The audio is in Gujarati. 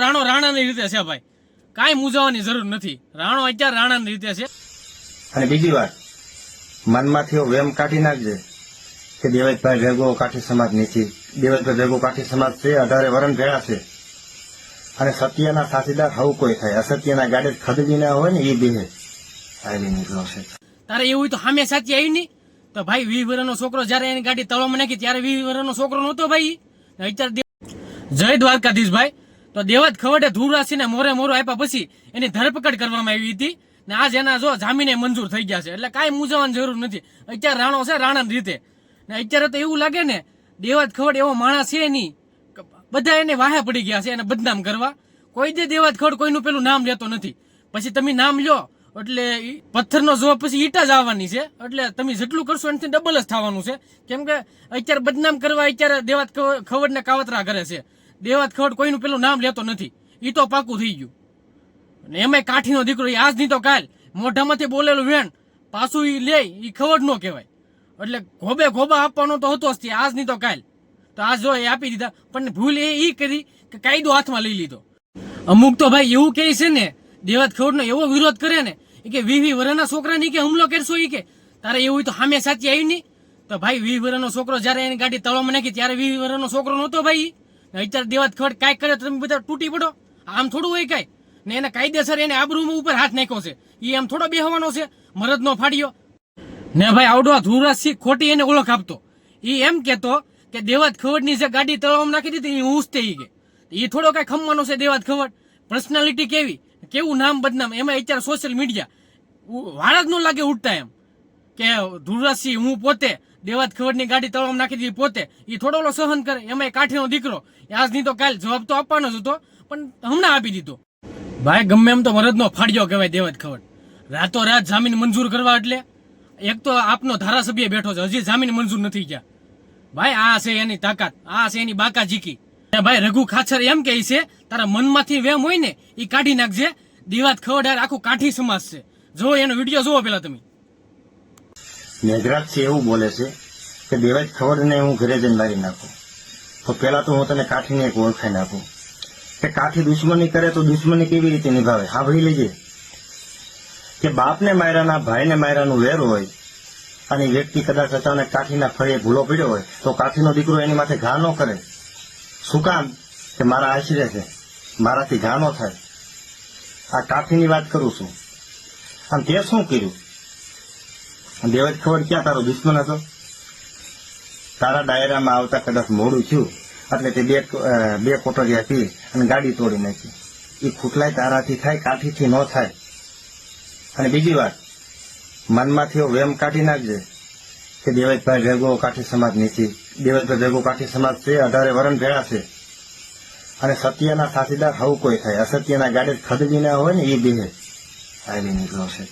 રાણો રાણાની રીતે છે ભાઈ, કાંઈ મૂંઝાવાની જરૂર નથી. રાણો અત્યારે રાણાની રીતે છે. અને બીજી વાત, મનમાંથી એવો વેમ કાઢી નાખજે કે દેવેશભાઈ ભેગો કાઠી સમાજ નથી. દેવેશભાઈ ભેગો કાઠી સમાજ છે, 18 વરણ ભેળા છે. અને સત્યના સાથીદાર હવ કોઈ થાય, અસત્યના ગાડે ખદડી ના હોય ને એ બેહે આવી નીકળો છે. તારે એવું હોય તો સામે સાચી આવી નહીં તો ભાઈ 20 વર્ષનો છોકરો જયારે એની ગાડી તળવામાં નાખી ત્યારે 20 વર્ષનો છોકરો નહોતો ભાઈ. અત્યારે જય દ્વારકાધીશ ભાઈ. તો દેવત ખવડે ધૂળરાશીને મોરે મોરો આપ્યા પછી એની ધરપકડ કરવામાં આવી હતી ને આજ એના જો જામીને મંજૂર થઈ ગયા છે. એટલે કાંઈ મૂંઝાવાની જરૂર નથી. અત્યારે રાણો છે રાણાની રીતે. ને અત્યારે તો એવું લાગે ને દેવત ખવડ એવો માણસ છે નહીં, બધા એને વાહે પડી ગયા છે એને બદનામ કરવા. કોઈ દે દેવત ખવડ કોઈનું પેલું નામ લેતો નથી. પછી તમે નામ લ્યો એટલે પથ્થરનો જવાબ પછી ઈટા જ આવવાની છે. એટલે તમે જેટલું કરશો એનાથી ડબલ જ થવાનું છે. કેમ કે અત્યારે બદનામ કરવા અત્યારે દેવત ખવડને કાવતરા કરે છે. દેવત ખવડ કોઈનું પેલું નામ લેતો નથી, ઈ તો પાકું થઈ ગયું. અને એમાંય કાઠીનો દીકરો, આજ નહીં તો કાલ મોઢામાંથી બોલેલું વેણ પાછું ઈ લે, ઈ ખવડ નો કહેવાય. એટલે ગોબે ગોબા આપવાનો તો હતો જ, આજ નહીં તો કાલ. તો આજ જો એ આપી દીધા, પણ ભૂલ એ કરી કે કાયદો હાથમાં લઈ લીધો. અમુક તો ભાઈ એવું કહે છે ને, દેવત ખવડનો એવો વિરોધ કરે ને કે 20 વર્ષના છોકરાની કે હુમલો કરશો ઈ કે. તારે એવું હોય તો સામે સાચી આવી નહીં તો ભાઈ 20 વર્ષનો છોકરો જયારે એની ગાડી તળવામાં નાખી ત્યારે 20 વર્ષનો છોકરો નહોતો ભાઈ. અત્યારે દેવત ખવડ કાંઈ કરે તો તમે બધા તૂટી પડો, આમ થોડું હોય કાંઈ. ને એને કાયદેસર એને આબરૂ ઉપર હાથ નાખ્યો છે, એ આમ થોડો બેહવાનો છે મરદનો ફાડ્યો ને ભાઈ. આવડો ધૂળરાશી ખોટી એને ઓળખ આપતો. એ એમ કેતો કે દેવત ખવડની જે ગાડી તળવામાં નાખી દીધી એ હું જ તે કે એ થોડો કાંઈ ખમવાનો છે. દેવત ખવડ પર્સનાલિટી કેવી, કેવું નામ બદનામ, એમાં અત્યારે સોશિયલ મીડિયા વાળ જ ન લાગે ઉઠતા એમ કે ધૂળરાશી હું પોતે દેવત ખવડની ગાડી તળવામાં નાખી દીધી પોતે. એ થોડો સહન કરે, એમાં કાઠીનો દીકરો આજ નહીં તો કાલ જવાબ તો આપવાનો જ હતો, પણ હમણાં આપી દીધો. ભાઈ ગમે એમ તો મરદનો ફાડ્યો કહેવાય દેવત ખવડ. રાતોરાત જામીન મંજૂર કરવા એટલે એક તો આપનો ધારાસભ્ય બેઠો છે, હજી જામીન મંજૂર નથી ગયા. ભાઈ આ છે એની તાકાત, આ છે એની બાકાજીકી. ભાઈ રઘુ ખાચર એમ કહે છે તારા મનમાંથી વેમ હોય ને એ કાઢી નાખજે. દેવત ખવડ આખું કાઠી સમાજ છે. જો એનો વિડીયો જોવો પેલા તમે. મેઘરાજ છે એવું બોલે છે કે દેવેશ ખવડને હું ઘરે જઈને મારી નાખું. તો પેલા તો હું તને કાઠીને એક ઓળખાઈ નાખું કે કાઠી દુશ્મની કરે તો દુશ્મની કેવી રીતે નિભાવે. હા ભાઈ લેજે કે બાપને માયરાના ભાઈને માયરાનું વેર હોય અને વ્યક્તિ કદાચ અચાનક કાઠીના ફળે ભૂલો પડ્યો હોય તો કાઠીનો દીકરો એની માથે ઘા ન કરે. શું કામ કે મારા આશરે છે, મારાથી ઘા ન થાય. આ કાઠીની વાત કરું છું. અને તે શું કર્યું? દેવત ખવડ ક્યાં તારો દુશ્મન હતો? તારા ડાયરામાં આવતા કદાચ મોડું થયું એટલે તે બે કોટરિયા પી અને ગાડી તોડી નાખી. એ ખૂટલાય તારાથી થાય, કાઠીથી ન થાય. અને બીજી વાત, મનમાંથી એવો વેમ કાઢી નાખજે કે દેવેશભાઈ ભેગો કાઠી સમાજ નથી. દેવેશભાઈ ભેગો કાઠી સમાજ છે, 18 વરણ ભેળા છે. અને સત્યના સાથીદાર હવ કોઈ થાય, અસત્યના ગાડે ખદડી ના હોય ને એ બેહે આવી નીકળો છે.